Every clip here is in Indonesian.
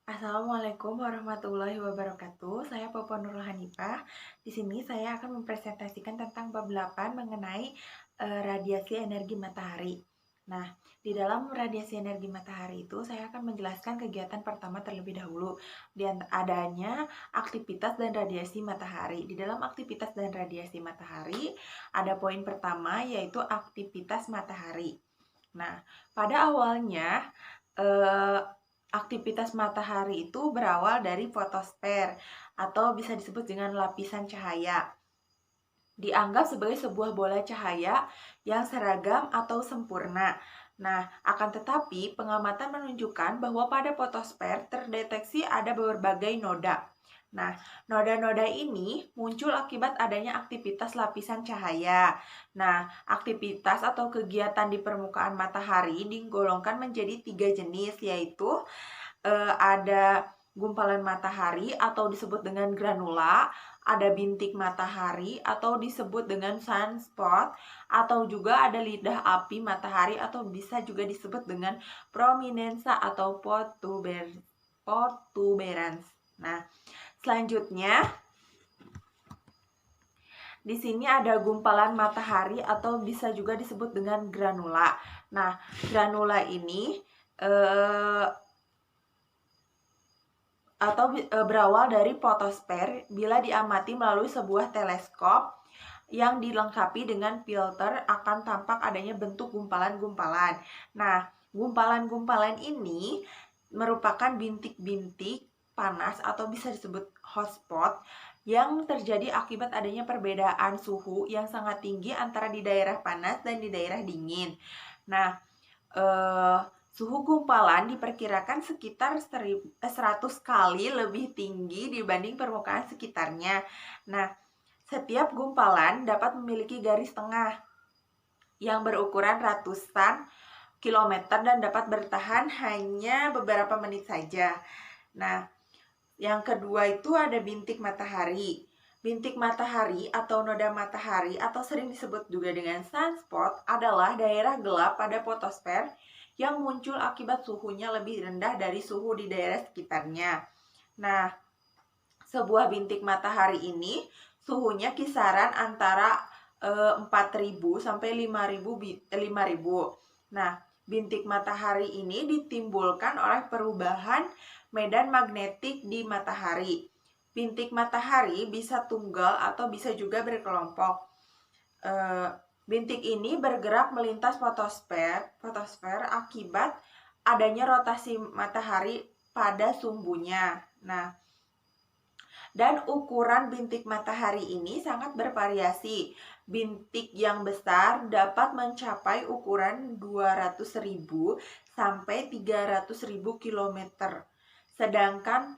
Assalamualaikum warahmatullahi wabarakatuh. Saya Popo Nurul Hanifah. Di sini saya akan mempresentasikan tentang bab 8 mengenai radiasi energi matahari. Nah, di dalam radiasi energi matahari itu saya akan menjelaskan kegiatan pertama terlebih dahulu. Adanya aktivitas dan radiasi matahari. Di dalam aktivitas dan radiasi matahari ada poin pertama yaitu aktivitas matahari. Nah, pada awalnya eh, aktivitas matahari itu berawal dari fotosfer atau bisa disebut dengan lapisan cahaya. Dianggap sebagai sebuah bola cahaya yang seragam atau sempurna. Nah, akan tetapi pengamatan menunjukkan bahwa pada fotosfer terdeteksi ada berbagai noda. Nah, noda-noda ini muncul akibat adanya aktivitas lapisan cahaya. Nah, aktivitas atau kegiatan di permukaan matahari digolongkan menjadi 3 jenis, yaitu ada gumpalan matahari atau disebut dengan granula, ada bintik matahari atau disebut dengan sunspot, atau juga ada lidah api matahari atau bisa juga disebut dengan prominensa atau protuberans. Nah, selanjutnya di sini ada gumpalan matahari atau bisa juga disebut dengan granula. Nah, granula ini berawal dari fotosfer bila diamati melalui sebuah teleskop yang dilengkapi dengan filter akan tampak adanya bentuk gumpalan-gumpalan. Nah, gumpalan-gumpalan ini merupakan bintik-bintik panas atau bisa disebut hotspot yang terjadi akibat adanya perbedaan suhu yang sangat tinggi antara di daerah panas dan di daerah dingin. Nah, suhu gumpalan diperkirakan sekitar 100 kali lebih tinggi dibanding permukaan sekitarnya. Nah, setiap gumpalan dapat memiliki garis tengah yang berukuran ratusan kilometer dan dapat bertahan hanya beberapa menit saja. Nah, yang kedua itu ada bintik matahari. Bintik matahari atau noda matahari atau sering disebut juga dengan sunspot adalah daerah gelap pada fotosfer yang muncul akibat suhunya lebih rendah dari suhu di daerah sekitarnya. Nah, sebuah bintik matahari ini suhunya kisaran antara 4.000 sampai 5.000. Nah, bintik matahari ini ditimbulkan oleh perubahan medan magnetik di matahari. Bintik matahari bisa tunggal atau bisa juga berkelompok. Bintik ini bergerak melintas fotosfer akibat adanya rotasi matahari pada sumbunya. Nah, dan ukuran bintik matahari ini sangat bervariasi. Bintik yang besar dapat mencapai ukuran 200.000 sampai 300.000 km. Sedangkan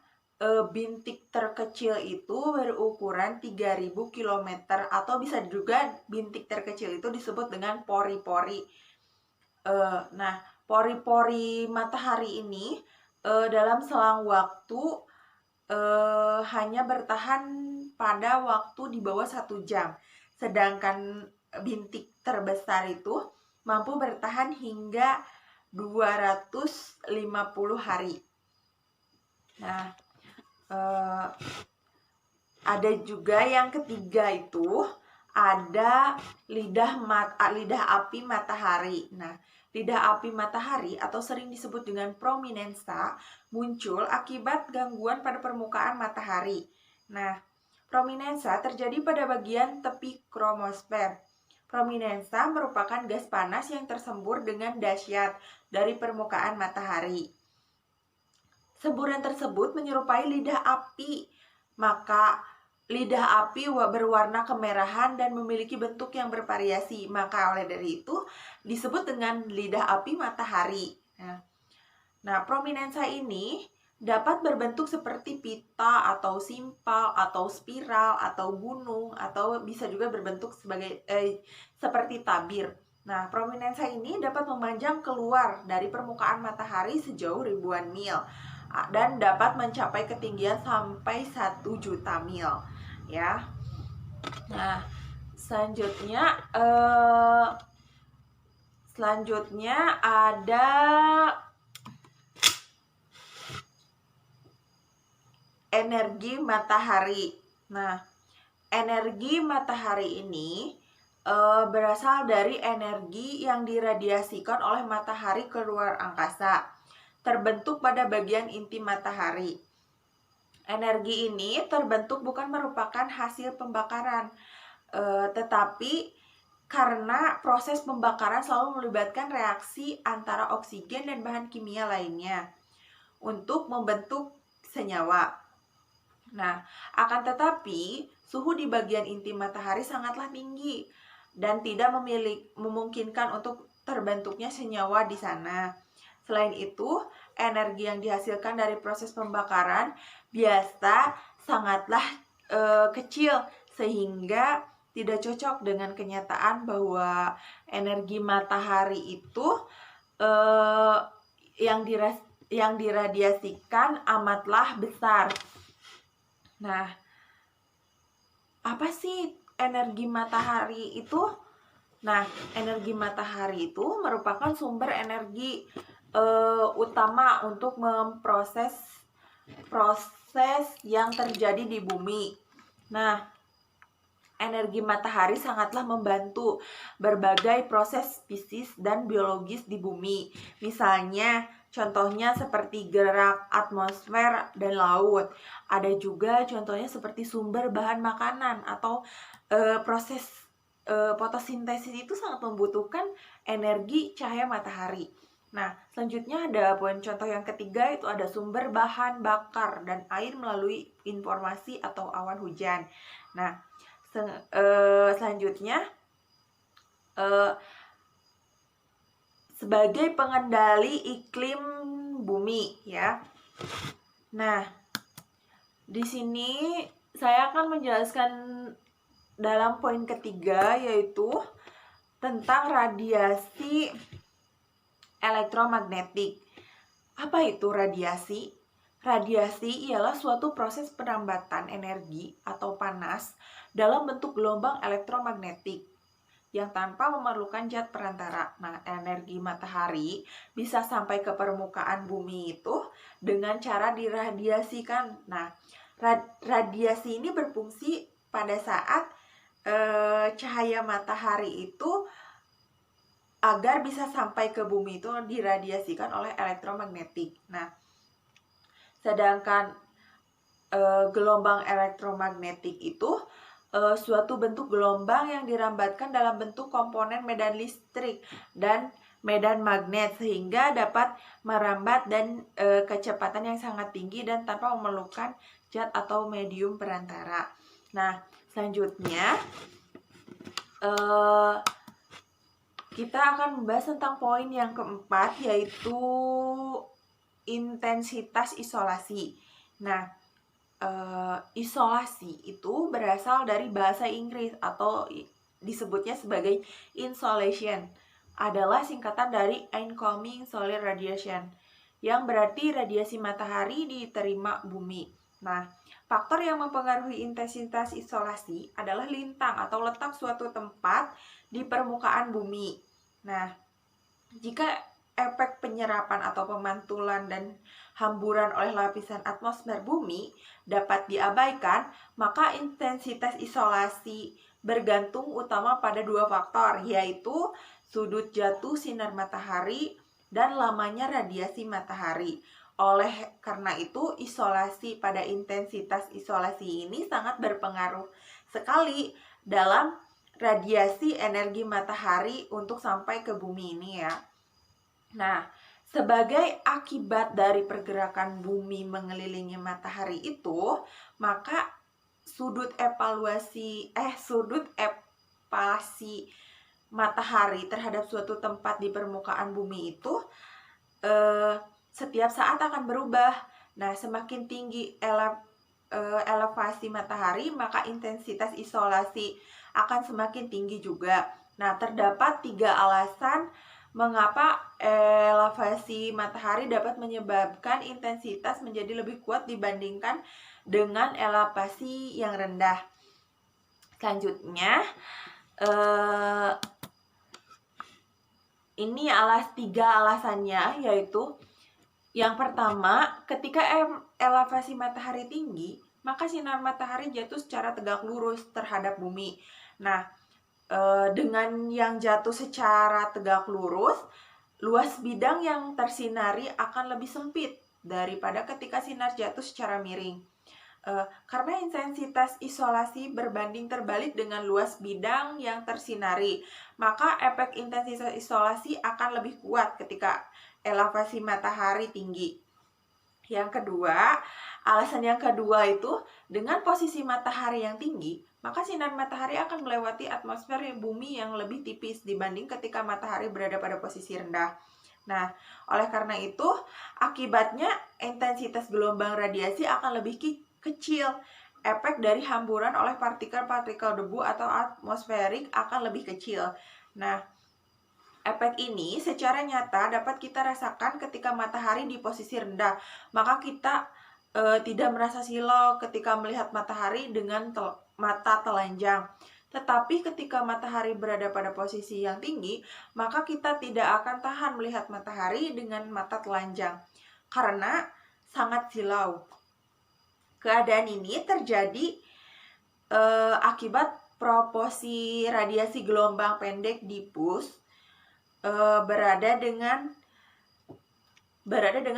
bintik terkecil itu berukuran 3.000 km atau bisa juga bintik terkecil itu disebut dengan pori-pori. Nah, pori-pori matahari ini dalam selang waktu hanya bertahan pada waktu di bawah 1 jam. Sedangkan bintik terbesar itu mampu bertahan hingga 250 hari. Nah, ada juga yang ketiga itu ada lidah api matahari. Nah, lidah api matahari atau sering disebut dengan prominensa muncul akibat gangguan pada permukaan matahari. Nah, prominensa terjadi pada bagian tepi kromosfer. Prominensa merupakan gas panas yang tersembur dengan dahsyat dari permukaan matahari. Semburan tersebut menyerupai lidah api, maka lidah api berwarna kemerahan dan memiliki bentuk yang bervariasi. Maka oleh dari itu disebut dengan lidah api matahari. Nah, prominensa ini dapat berbentuk seperti pita atau simpal atau spiral atau gunung atau bisa juga berbentuk seperti tabir. Nah, prominensa ini dapat memanjang keluar dari permukaan matahari sejauh ribuan mil dan dapat mencapai ketinggian sampai 1 juta mil, ya. Nah, selanjutnya ada energi matahari. Nah, energi matahari ini berasal dari energi yang diradiasikan oleh matahari ke luar angkasa, terbentuk pada bagian inti matahari. Energi ini terbentuk bukan merupakan hasil pembakaran, tetapi karena proses pembakaran selalu melibatkan reaksi antara oksigen dan bahan kimia lainnya untuk membentuk senyawa. Nah, akan tetapi suhu di bagian inti matahari sangatlah tinggi dan tidak memungkinkan untuk terbentuknya senyawa di sana. Selain itu, energi yang dihasilkan dari proses pembakaran biasa sangatlah kecil sehingga tidak cocok dengan kenyataan bahwa energi matahari itu yang diradiasikan amatlah besar. Nah, apa sih energi matahari itu? Nah, energi matahari itu merupakan sumber energi utama untuk memproses yang terjadi di bumi. Nah, energi matahari sangatlah membantu berbagai proses fisik dan biologis di bumi. Misalnya, contohnya seperti gerak atmosfer dan laut. Ada juga contohnya seperti sumber bahan makanan atau proses fotosintesis itu sangat membutuhkan energi cahaya matahari. Nah, selanjutnya ada poin contoh yang ketiga, itu ada sumber bahan bakar dan air melalui informasi atau awan hujan. Nah, selanjutnya sebagai pengendali iklim bumi ya. Nah, di sini saya akan menjelaskan dalam poin ketiga, yaitu tentang radiasi elektromagnetik. Apa itu radiasi? Radiasi ialah suatu proses penambatan energi atau panas dalam bentuk gelombang elektromagnetik yang tanpa memerlukan zat perantara. Nah, energi matahari bisa sampai ke permukaan bumi itu dengan cara diradiasikan. Nah, radiasi ini berfungsi pada saat cahaya matahari itu agar bisa sampai ke bumi itu diradiasikan oleh elektromagnetik. Nah, sedangkan gelombang elektromagnetik itu suatu bentuk gelombang yang dirambatkan dalam bentuk komponen medan listrik dan medan magnet sehingga dapat merambat dan kecepatan yang sangat tinggi dan tanpa memerlukan zat atau medium perantara. Nah, selanjutnya kita akan membahas tentang poin yang keempat, yaitu intensitas isolasi. Nah, isolasi itu berasal dari bahasa Inggris atau disebutnya sebagai insolation, adalah singkatan dari incoming solar radiation, yang berarti radiasi matahari diterima bumi. Nah, faktor yang mempengaruhi intensitas isolasi adalah lintang atau letak suatu tempat di permukaan bumi. Nah, jika efek penyerapan atau pemantulan dan hamburan oleh lapisan atmosfer bumi dapat diabaikan, maka intensitas isolasi bergantung utama pada dua faktor, yaitu sudut jatuh sinar matahari dan lamanya radiasi matahari. Oleh karena itu, isolasi pada intensitas isolasi ini sangat berpengaruh sekali dalam radiasi energi matahari untuk sampai ke bumi ini ya. Nah, sebagai akibat dari pergerakan bumi mengelilingi matahari itu, maka sudut epalasi matahari terhadap suatu tempat di permukaan bumi itu setiap saat akan berubah. Nah, semakin tinggi elevasi matahari, maka intensitas isolasi akan semakin tinggi juga. Nah, terdapat 3 alasan mengapa elevasi matahari dapat menyebabkan intensitas menjadi lebih kuat dibandingkan dengan elevasi yang rendah. Selanjutnya, ini 3 alasannya, yaitu Yang pertama, ketika elevasi matahari tinggi, maka sinar matahari jatuh secara tegak lurus terhadap bumi. Nah, dengan yang jatuh secara tegak lurus, luas bidang yang tersinari akan lebih sempit daripada ketika sinar jatuh secara miring. Karena intensitas isolasi berbanding terbalik dengan luas bidang yang tersinari, maka efek intensitas isolasi akan lebih kuat ketika elevasi matahari tinggi. Yang kedua, alasan yang kedua itu, dengan posisi matahari yang tinggi, maka sinar matahari akan melewati atmosfer bumi yang lebih tipis dibanding ketika matahari berada pada posisi rendah. Nah, oleh karena itu, akibatnya intensitas gelombang radiasi akan lebih kecil. Efek dari hamburan oleh partikel-partikel debu atau atmosferik akan lebih kecil. Nah, efek ini secara nyata dapat kita rasakan ketika matahari di posisi rendah. Maka kita tidak merasa silau ketika melihat matahari dengan mata telanjang. Tetapi ketika matahari berada pada posisi yang tinggi, maka kita tidak akan tahan melihat matahari dengan mata telanjang karena sangat silau. Keadaan ini terjadi akibat proporsi radiasi gelombang pendek difus berada dengan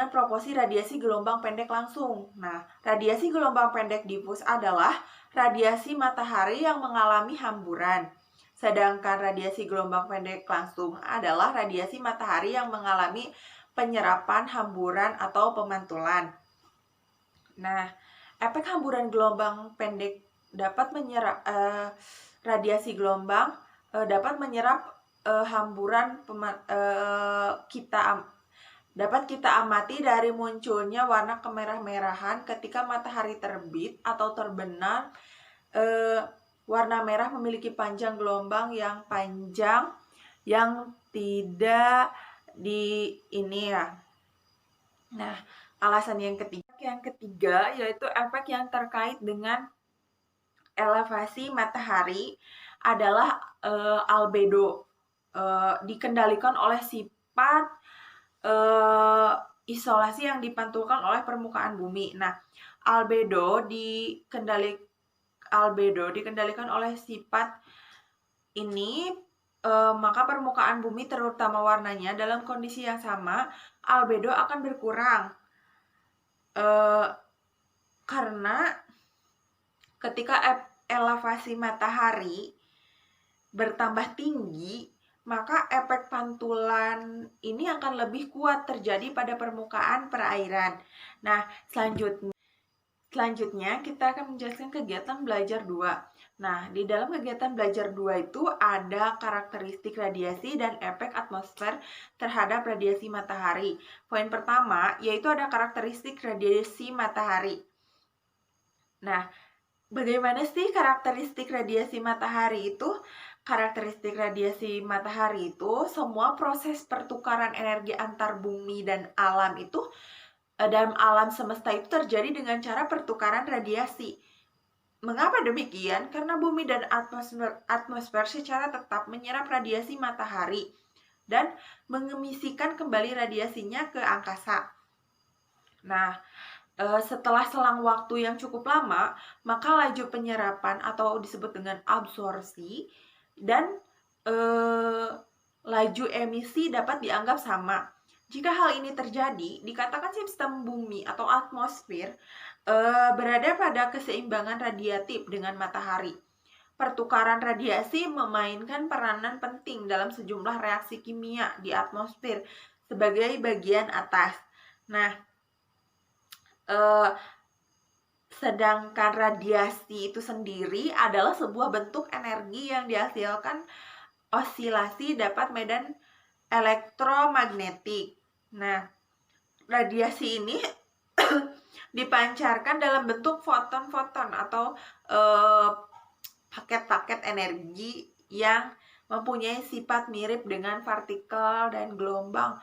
proporsi radiasi gelombang pendek langsung. Nah, radiasi gelombang pendek difus adalah radiasi matahari yang mengalami hamburan. Sedangkan radiasi gelombang pendek langsung adalah radiasi matahari yang mengalami penyerapan, hamburan, atau pemantulan. Nah, efek hamburan gelombang pendek dapat menyerap radiasi gelombang dapat menyerap hamburan dapat kita amati dari munculnya warna kemerah-merahan ketika matahari terbit atau terbenam. Warna merah memiliki panjang gelombang yang panjang yang tidak di ini ya. Nah, alasan yang ketiga yaitu efek yang terkait dengan elevasi matahari adalah albedo. Dikendalikan oleh sifat isolasi yang dipantulkan oleh permukaan bumi. Nah, albedo dikendalikan oleh sifat ini, maka permukaan bumi terutama warnanya dalam kondisi yang sama, albedo akan berkurang. Karena ketika elevasi matahari bertambah tinggi, maka efek pantulan ini akan lebih kuat terjadi pada permukaan perairan. Nah, selanjutnya kita akan menjelaskan kegiatan belajar 2. Nah, di dalam kegiatan belajar 2 itu ada karakteristik radiasi dan efek atmosfer terhadap radiasi matahari. Poin pertama yaitu ada karakteristik radiasi matahari. Nah, bagaimana sih karakteristik radiasi matahari itu? Karakteristik radiasi matahari itu semua proses pertukaran energi antar bumi dan alam itu dalam alam semesta itu terjadi dengan cara pertukaran radiasi. Mengapa demikian? Karena bumi dan atmosfer secara tetap menyerap radiasi matahari dan mengemisikan kembali radiasinya ke angkasa. Nah, setelah selang waktu yang cukup lama, maka laju penyerapan atau disebut dengan absorpsi dan laju emisi dapat dianggap sama. Jika hal ini terjadi, dikatakan sistem bumi atau atmosfer berada pada keseimbangan radiatif dengan matahari. Pertukaran radiasi memainkan peranan penting dalam sejumlah reaksi kimia di atmosfer sebagai bagian atas. Nah, sedangkan radiasi itu sendiri adalah sebuah bentuk energi yang dihasilkan osilasi dapat medan elektromagnetik. Nah, radiasi ini dipancarkan dalam bentuk foton-foton atau paket-paket energi yang mempunyai sifat mirip dengan partikel dan gelombang,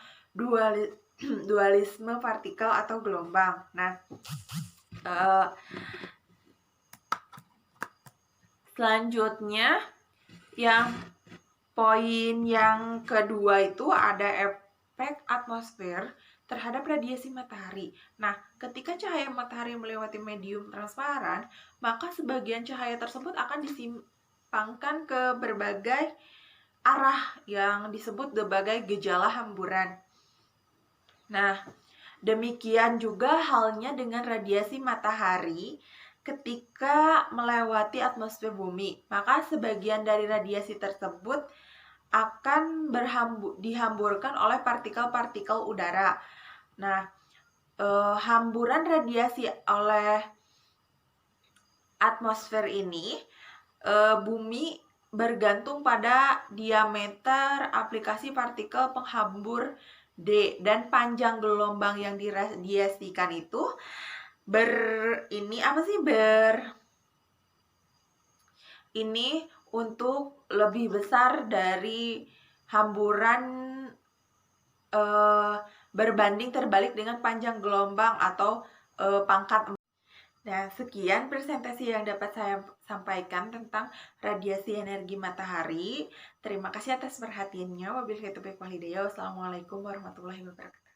dualisme partikel atau gelombang. Nah, selanjutnya yang poin yang kedua itu ada efek atmosfer terhadap radiasi matahari. Nah, ketika cahaya matahari melewati medium transparan, maka sebagian cahaya tersebut akan disimpangkan ke berbagai arah yang disebut sebagai gejala hamburan. Nah, demikian juga halnya dengan radiasi matahari ketika melewati atmosfer bumi. Maka sebagian dari radiasi tersebut akan dihamburkan oleh partikel-partikel udara. Nah, hamburan radiasi oleh atmosfer ini, bumi bergantung pada diameter aplikasi partikel penghambur D, dan panjang gelombang yang diradiasikan itu ini untuk lebih besar dari hamburan berbanding terbalik dengan panjang gelombang atau pangkat. Nah, sekian presentasi yang dapat saya sampaikan tentang radiasi energi matahari. Terima kasih atas perhatiannya. Wabillahi taufiq wal hidayah. Wassalamualaikum warahmatullahi wabarakatuh.